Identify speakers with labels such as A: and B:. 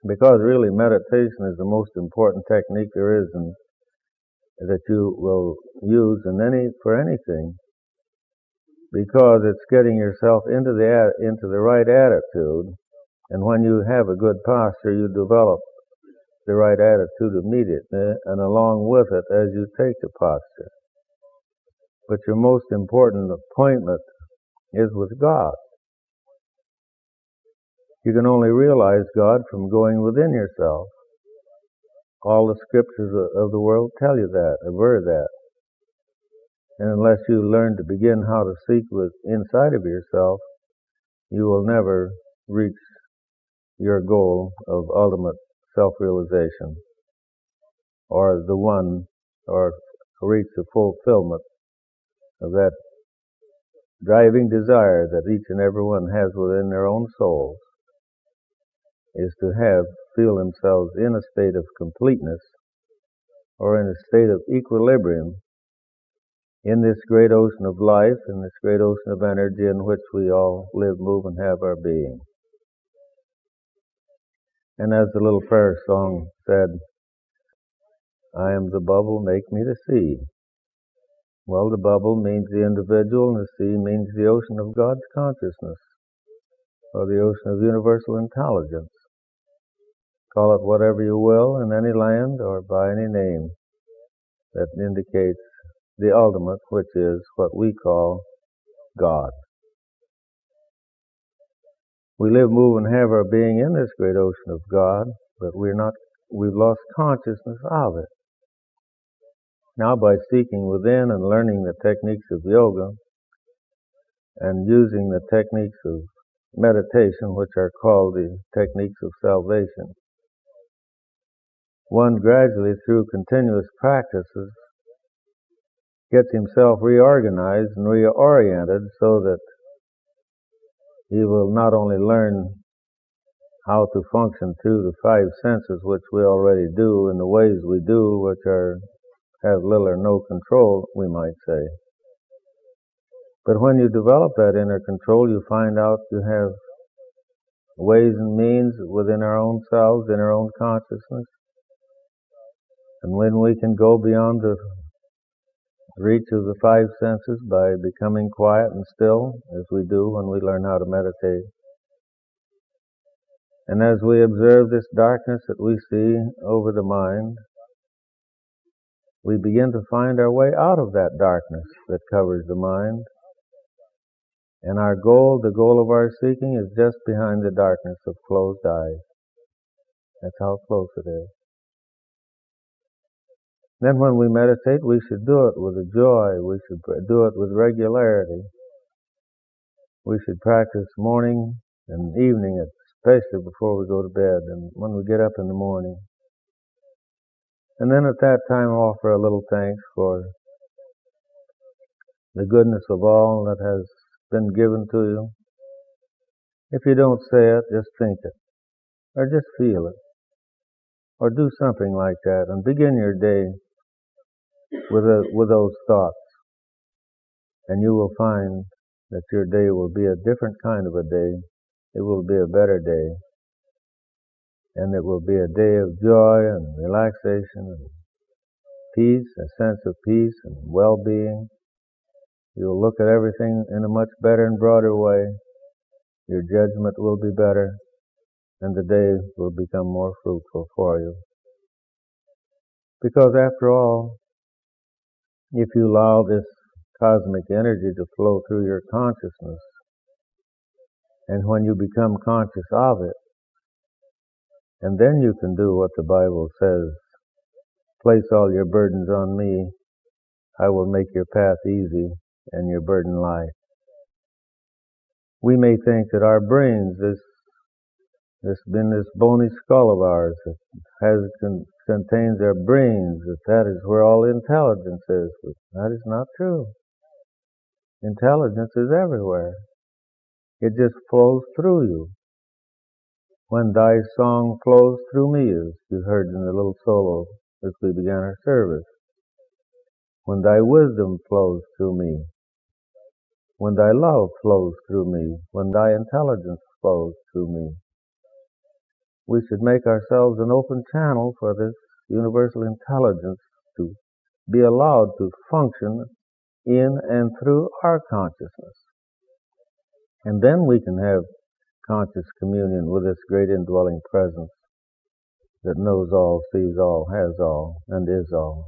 A: Because really meditation is the most important technique there is, and that you will use for anything, because it's getting yourself into the right attitude, and when you have a good posture, you develop the right attitude immediately, and along with it as you take the posture. But your most important appointment is with God. You can only realize God from going within yourself. All the scriptures of the world tell you that, aver that. And unless you learn to begin how to seek inside of yourself, you will never reach your goal of ultimate self-realization, or reach the fulfillment of that driving desire that each and every one has within their own souls, is to feel themselves in a state of completeness, or in a state of equilibrium in this great ocean of life, in this great ocean of energy in which we all live, move, and have our being. And as the little prayer song said, I am the bubble, make me the sea. Well, the bubble means the individual, and the sea means the ocean of God's consciousness, or the ocean of universal intelligence. Call it whatever you will, in any land or by any name that indicates the ultimate, which is what we call God. We live, move, and have our being in this great ocean of God, but we've lost consciousness of it. Now, by seeking within and learning the techniques of yoga and using the techniques of meditation, which are called the techniques of salvation, one gradually, through continuous practices, gets himself reorganized and reoriented so that he will not only learn how to function through the five senses, which we already do, in the ways we do, which have little or no control, we might say. But when you develop that inner control, you find out you have ways and means within our own selves, in our own consciousness. And when we can go beyond the reach of the five senses by becoming quiet and still, as we do when we learn how to meditate. And as we observe this darkness that we see over the mind, we begin to find our way out of that darkness that covers the mind. And our goal, the goal of our seeking, is just behind the darkness of closed eyes. That's how close it is. Then when we meditate, we should do it with a joy. We should do it with regularity. We should practice morning and evening, especially before we go to bed and when we get up in the morning. And then at that time offer a little thanks for the goodness of all that has been given to you. If you don't say it, just think it, or just feel it, or do something like that, and begin your day with those thoughts, and you will find that your day will be a different kind of a day. It will be a better day, and it will be a day of joy and relaxation and peace, a sense of peace and well-being. You'll look at everything in a much better and broader way. Your judgment will be better, and the day will become more fruitful for you. Because after all, if you allow this cosmic energy to flow through your consciousness, and when you become conscious of it, and then you can do what the Bible says, place all your burdens on me, I will make your path easy and your burden light. We may think that our brains, this bony skull of ours that contains our brains, that is where all intelligence is. But that is not true. Intelligence is everywhere. It just flows through you. When thy song flows through me, as you heard in the little solo as we began our service. When thy wisdom flows through me. When thy love flows through me. When thy intelligence flows through me. we should make ourselves an open channel for this universal intelligence to be allowed to function in and through our consciousness. And then we can have conscious communion with this great indwelling presence that knows all, sees all, has all, and is all.